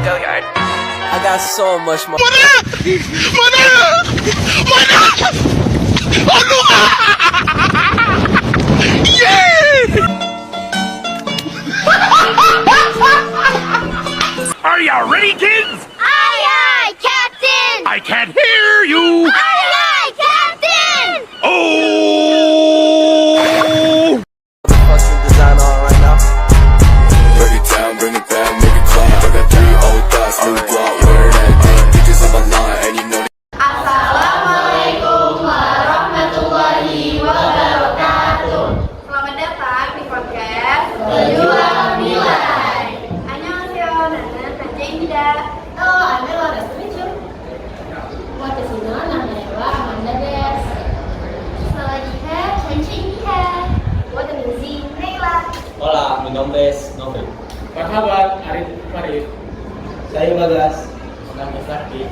Go yard. I got so much more. Are you ready, kids? Aye, aye, Captain! I can't hear you. Aye, aye, Captain! Oh! Fucking design on right now. Break it down, bring it back, make it clap. I got 3 old thoughts, new block, where that damn bitches on my line, and you know Assalamualaikum warahmatullahi wabarakatuh. Selamat datang di podcast Berjuang Nilai. Annyeonghaseyo, nanan Hanja Indah. Anda Laura Sumicu. Watashi no namae wa Amanda desu. Sawadee Hanja Indah. Watashi Neila. Hola, mi nombre es Nofri. Marhaban, Arif Farid. Saya Bagas. Nama Sakti.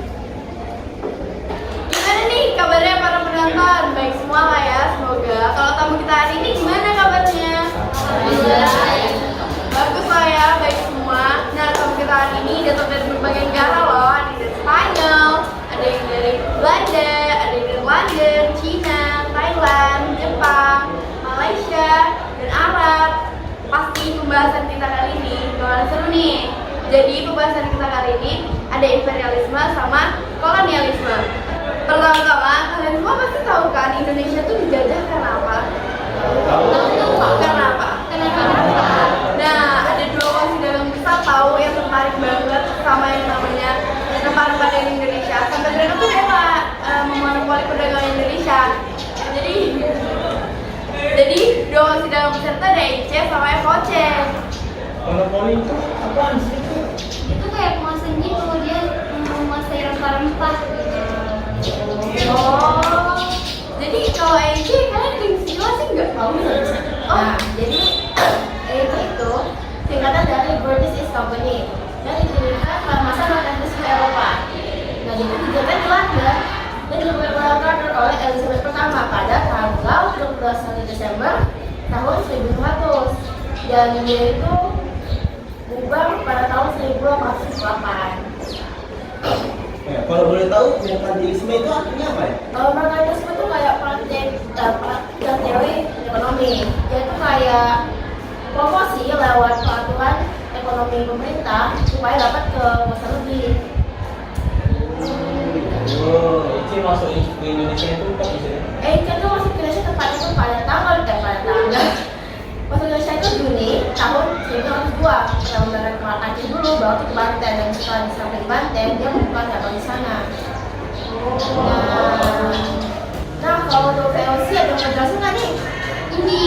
Gimana nih kabarnya para penonton? Baik semua lah ya, semoga. Kalau tamu kita hari ini gimana kabarnya? Bagus lah ya, baik semua. Nah, tamu kita hari ini datang dari berbagai negara loh. Ada dari Spanyol, ada yang dari Belanda, ada yang dari London, Cina, Thailand, Jepang, Malaysia, dan Arab. Pasti pembahasan kita kali ini bakalan seru nih. Jadi pembahasan kita kali ini ada imperialisme sama kolonialisme. Pertama-tama, kalian semua pasti tahu kan Indonesia tuh dijajah karena apa? Karena apa? Nah, ada 2 posisi dagang besar tahu yang tertarik banget sama yang namanya rempah-rempah dari Indonesia. Sampai mereka tuh rela memonopoli perdagangan Indonesia. Jadi 2 posisi dagang besar itu ada EC sama FOC. Monopoli itu apaan sih? Itu kayak penguasaan gitu, dia menguasai rempah-rempah. Oh, jadi kalau EC kalian istilah sih nggak tahu ya? Nah, jadi EIC itu singkatan dari British East Company dan didirikan pada masa kolonialisme Eropa. Nah, jadi didirikan di Belanda dan diperkenalkan oleh Elizabeth pertama pada tanggal 21 Desember tahun 1500 dan dia itu bubar pada tahun 1808. Kalau boleh tahu, merkantilisme itu artinya apa ya? Kalau merkantilisme itu kayak praktik teori ekonomi. Dia itu kayak promosi lewat peraturan ekonomi pemerintah supaya dapat kekuasaan lebih. Oh, itu masuk ke Indonesia itu kok bisa? Itu masuk ke Indonesia tepatnya itu pada tanggal masuk ke Indonesia itu Juni tahun 1902. Yang dari Aceh dulu baru ke Banten dan setelah sampai di Banten dia membuka cabang di sana. Nah, kalau untuk VOC ada yang menjelaskan nggak nih? Ini,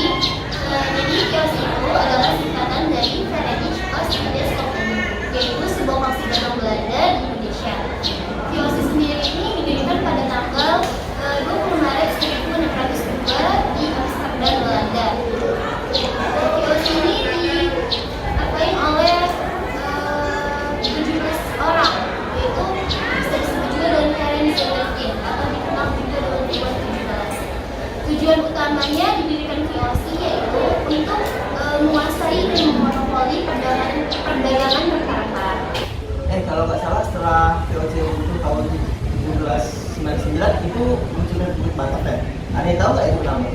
jadi VOC itu adalah singkatan dari Verenigd Oost-Indisch Company, yaitu sebuah faksi dagang Belanda di Indonesia. VOC sendiri ini didirikan pada tanggal 20 Maret 1602 di Amsterdam, Belanda. VOC ini diapain oleh 17 orang, yaitu bisa disebut juga dengan Karen Zedekin atau dikenal juga dengan Dewan 17. Tujuan utamanya didirikan VOC yaitu untuk menguasai dan memonopoli perdagangan rempah-rempah. Kalau nggak salah setelah VOC itu tahun 1799 itu muncul Republik Batak ya? Ada yang tahu nggak itu nama?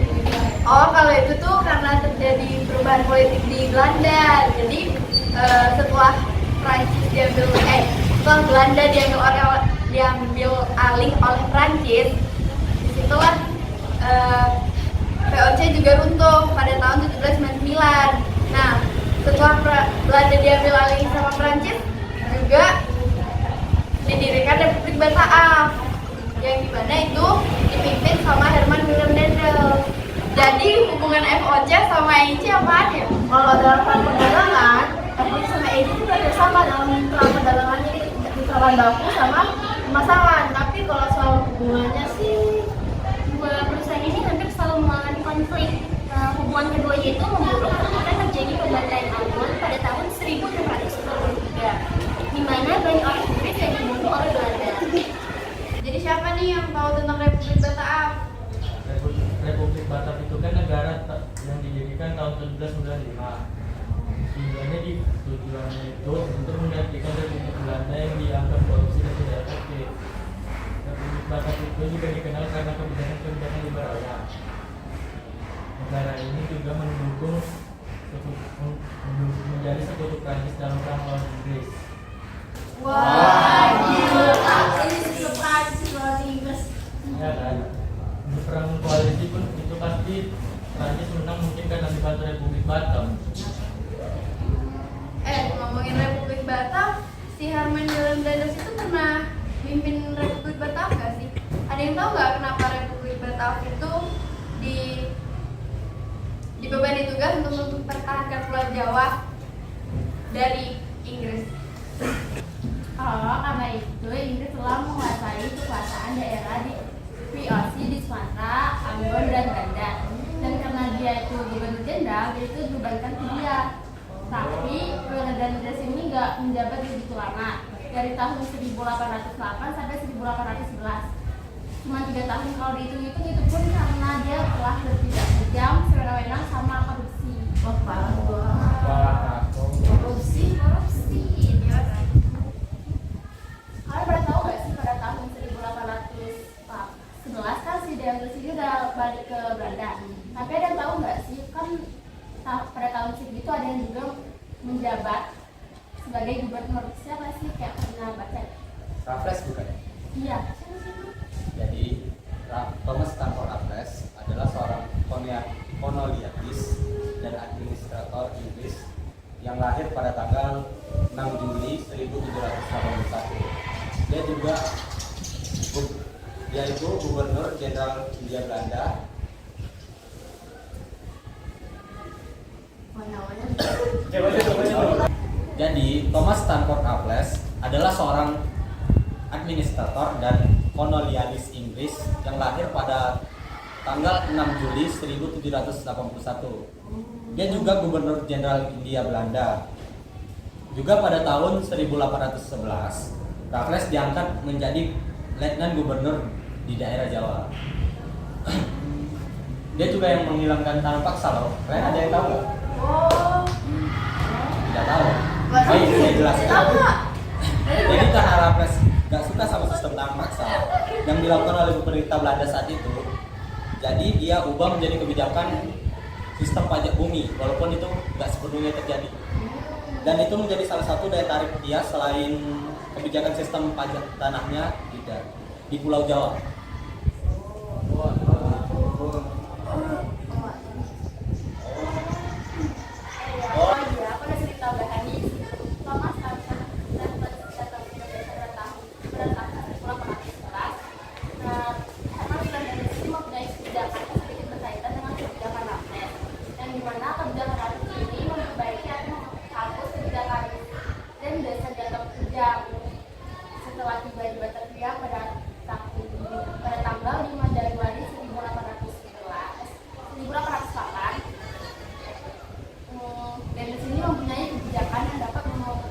Oh, kalau itu tuh karena terjadi perubahan politik di Belanda. Jadi setelah setelah Belanda diambil alih oleh Prancis, disitulah VOC juga runtuh pada tahun 1799. Nah, setelah Belanda diambil alih sama Prancis, juga didirikan Republik Batak, yang dimana itu dipimpin sama Herman Willem Daendels. Jadi hubungan FOC sama EIC apaan ya? Kalau dalam hal perdagangan, FOC sama EIC itu ada sama dalam perdagangannya di bahan baku sama pemasaran. Tapi kalau soal hubungannya sih, Dua perusahaan ini hampir selalu mengalami konflik. Hubungan keduanya itu memburuk ketika terjadi pembantaian Ambon pada tahun 1643, di mana banyak orang Inggris yang dibunuh oleh Belanda. Jadi siapa nih yang tahu tentang Republik Batak? Republik Batak itu kan negara yang didirikan tahun 1795. Tujuannya itu untuk menggantikan Republik Belanda yang dianggap korupsi dan tidak efektif. Republik Batak itu juga dikenal karena kebijakan-kebijakan liberalnya. Negara ini juga mendukung menjadi sekutu Prancis dalam perang lawan Inggris. Wah, gila. Ini sebelum Prancis lawan Inggris. Ya kan? Di perang koalisi pun itu pasti Prancis menang mungkin karena dibantu Republik Batam. Ngomongin Republik Batam, si Herman Delius itu pernah mimpin Republik Batam nggak sih? Ada yang tahu nggak kenapa Republik Batam itu dibebani tugas untuk mempertahankan Pulau Jawa dari Inggris? Karena itu Inggris telah menguasai kekuasaan daerah di VOC di Sumatera, Ambon, dan Banda. Dan karena dia itu gubernur jenderal, dia itu dibebankan ke dia. Tapi Ferdinand Delius ini nggak menjabat begitu lama, dari tahun 1808 sampai 1811. Cuma 3 tahun kalau dihitung-hitung, itu pun karena dia telah bertindak kejam, sewenang-wenang sama korupsi. Wah, parah banget. Korupsi. Kalian pada tahu nggak sih pada tahun 1811 kan si Delius ini udah balik ke Belanda. Tapi ada yang tahu nggak sih kan pada tahun segitu ada yang juga menjabat sebagai gubernur. Siapa sih, kayak pernah baca? Raffles bukan? Iya. Jadi Thomas Stamford Raffles adalah seorang kolonialis dan administrator Inggris yang lahir pada tanggal 6 Juli 1781. Dia itu gubernur jenderal Hindia Belanda. Jadi Thomas Stamford Raffles adalah seorang administrator dan kolonialis Inggris yang lahir pada tanggal 6 Juli 1781. Dia juga gubernur jenderal Hindia Belanda. Juga pada tahun 1811, Raffles diangkat menjadi letnan gubernur di daerah Jawa. Dia juga yang menghilangkan tanah paksa loh. Kalian ada yang tahu nggak? Oh, Tidak tahu. Baik, saya jelaskan. Jadi karena Raffles nggak suka sama sistem tanah paksa yang dilakukan oleh pemerintah Belanda saat itu, jadi dia ubah menjadi kebijakan sistem pajak bumi, walaupun itu nggak sepenuhnya terjadi. Dan itu menjadi salah satu daya tarik dia selain kebijakan sistem pajak tanahnya di Pulau Jawa. Oh iya, aku ada cerita bahan nih. Thomas Stamford datang ke Indonesia pada tahun 1811. Herman Delius ini mempunyai kebijakan yang sedikit berkaitan dengan kebijakan Raffles, yang dimana kebijakan Raffles ini memperbaiki atau menghapus kebijakan dan desa jatuh kejam. Setelah tiba di Batavia pada tanggal 5 Januari 1808, dan di sini mempunyai kebijakan yang dapat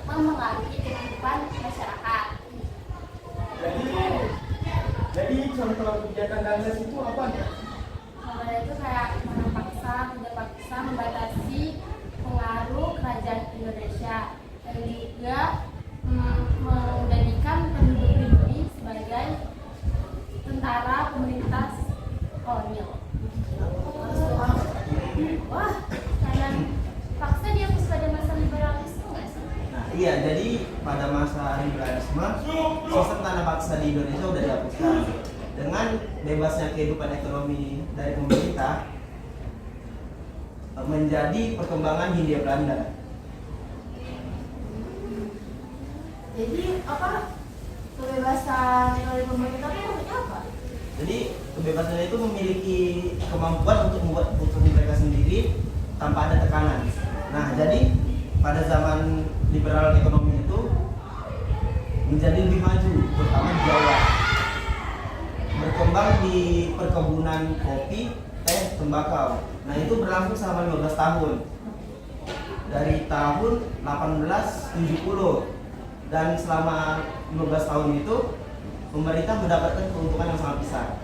memengaruhi kehidupan masyarakat. Jadi contoh kebijakan Delius itu apa nih? Contohnya itu kayak tidak paksa membatasi pengaruh kerajaan Indonesia, dan juga menjadikan penduduk pribumi sebagai tentara pemerintah kolonial. Wah, karena paksa dihapus pada masa liberalisme nggak sih? Nah, iya, jadi pada masa liberalisme, sistem tanah paksa di Indonesia udah dihapuskan. Dengan bebasnya kehidupan ekonomi dari pemerintah, menjadi perkembangan Hindia Belanda. Jadi apa kebebasan dari pemerintah itu maksudnya apa? Jadi kebebasan itu memiliki kemampuan untuk membuat keputusan mereka sendiri tanpa ada tekanan. Nah, jadi pada zaman liberal ekonomi itu menjadi lebih maju, terutama di Jawa. Berkembang di perkebunan kopi, teh, tembakau. Nah, itu berlangsung selama 15 tahun. Dari tahun 1870. Dan selama 15 tahun itu pemerintah mendapatkan keuntungan yang sangat besar.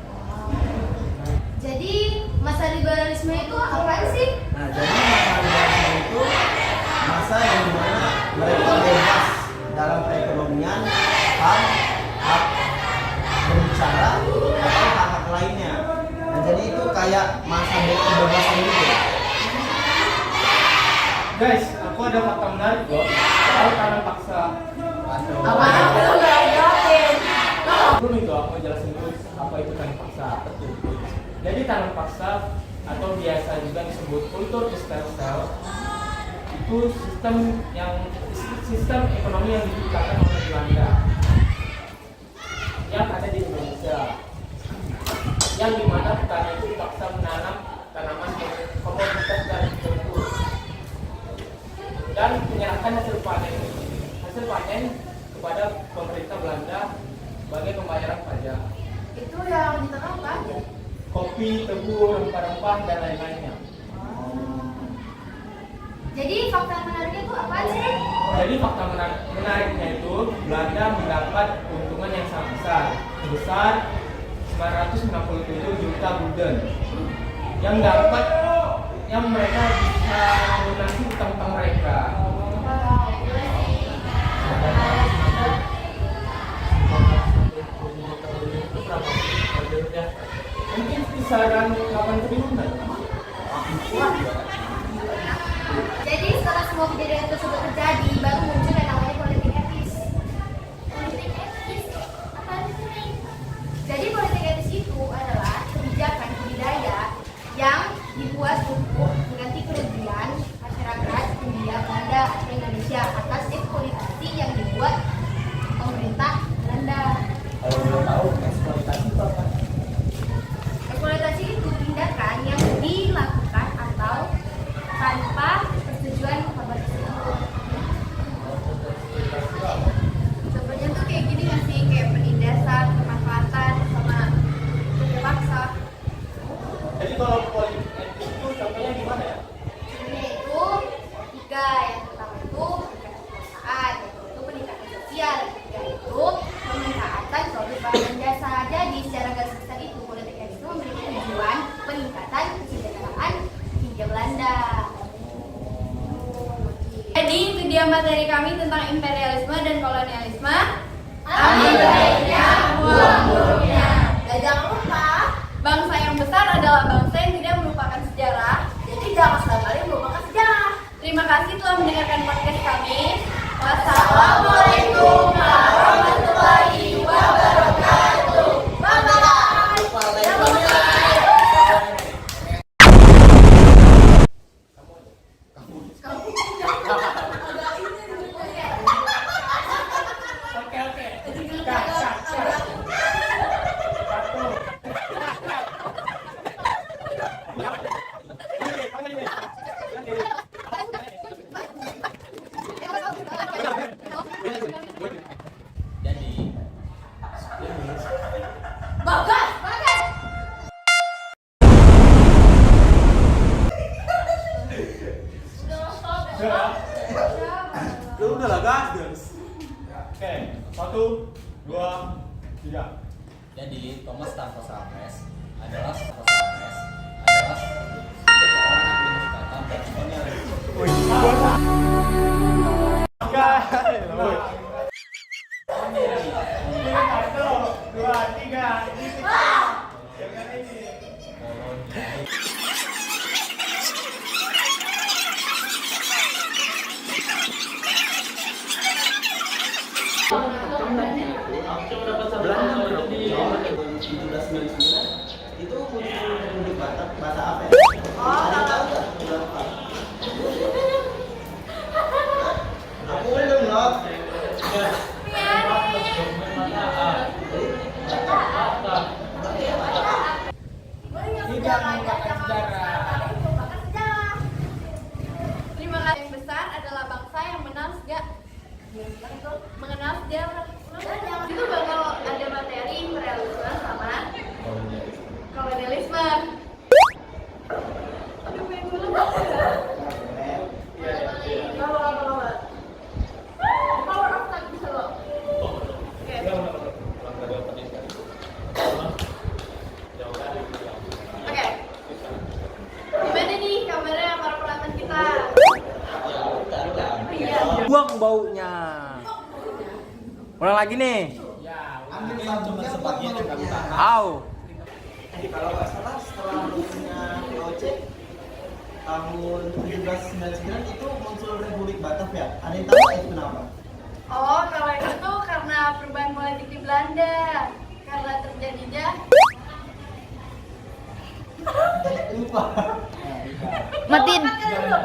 jadi masa liberalisme itu apa sih? Nah, jadi masa liberalisme itu masa Guys, aku ada fakta menarik kok. Soal tanam paksa. Apa yang aku nggak jelasin? Belum itu aku jelasin dulu apa itu tanam paksa. Jadi tanam paksa atau biasa juga disebut kultur stelsel itu sistem ekonomi yang diciptakan oleh Belanda yang ada di Indonesia, yang dimana petani itu dipaksa menanam tanaman komoditas tertentu dan menyerahkan hasil panen kepada pemerintah Belanda sebagai pembayaran pajak. Itu yang ditanam apa aja? Kopi, tebu, rempah-rempah dan lain-lainnya. Jadi fakta menariknya itu apa sih? Jadi fakta menariknya itu Belanda mendapat keuntungan yang sangat besar, sebesar 967 juta gulden, yang mereka bisa melunasi utang-utang mereka. Mungkin kisaran 8 triliunan. Jadi setelah semua kejadian tersebut terjadi, baru muncul yang namanya politik etis. Politik etis? Apa itu? Jadi politik etis itu adalah kebijakan budidaya yang dibuat untuk mengganti kerugian masyarakat India, Belanda, atau Indonesia atas eksploitasi yang dibuat pemerintah Belanda. Kalau belum tahu eksploitasi itu apa? Eksploitasi itu tindakan yang dilakukan atau tanpa persetujuan korban tersebut. Sebenarnya tuh kayak gini nggak sih, kayak penindasan, pemanfaatan, sama kerja paksa. Jadi kalau politik etis itu contohnya gimana ya? Contohnya itu tiga, yang pertama itu peningkatan kekuasaan, yang kedua itu peningkatan sosial, yang ketiga itu pemanfaatan produk barang dan jasa. Jadi secara garis besar itu politik etis itu memiliki tujuan peningkatan kesejahteraan Hindia Belanda. Jadi itu dia materi kami tentang imperialisme dan kolonialisme. Ambil baiknya, buang buruknya. Dan jangan lupa, Bangsa yang besar adalah bangsa yang tidak melupakan sejarah. jadi jangan sekali melupakan sejarah. Terima kasih telah mendengarkan podcast kami. Wassalamualaikum warahmatullahi wabarakatuh. Bye-bye. Oke. Kak. Satu. Jadi Bagas. Lu udah lah gas. Oke, 1, 2, 3. Jadi Thomas Sankara Saves adalah seseorang administrator dan kolonial. Satu, dua, tiga. Jangan ini. Belanda di 1799 itu muncul bata apa ya? Ada tahu nggak bulan apa? Aku belum loh. Tidak melupakan sejarah. Terima kasih. Yang besar adalah bangsa yang mengenal sejarah. Itu bakal ada materi imperialisme sama kolonialisme. Aduh, pengen dulu banget. Power of tak bisa loh. Oke. Oke. Gimana nih kabarnya para penonton kita? Iya. Buang baunya. Ulang lagi nih. Ambil cuma sebagian yang kami tahan. Au. Kalau nggak salah setelah punya VOC tahun 1799 itu Republik Batavia. Ada yang tahu nggak itu kenapa? Oh, kalau itu tuh karena perubahan politik di Belanda. Karena terjadinya Lupa. Matiin. Lupa kan dulu.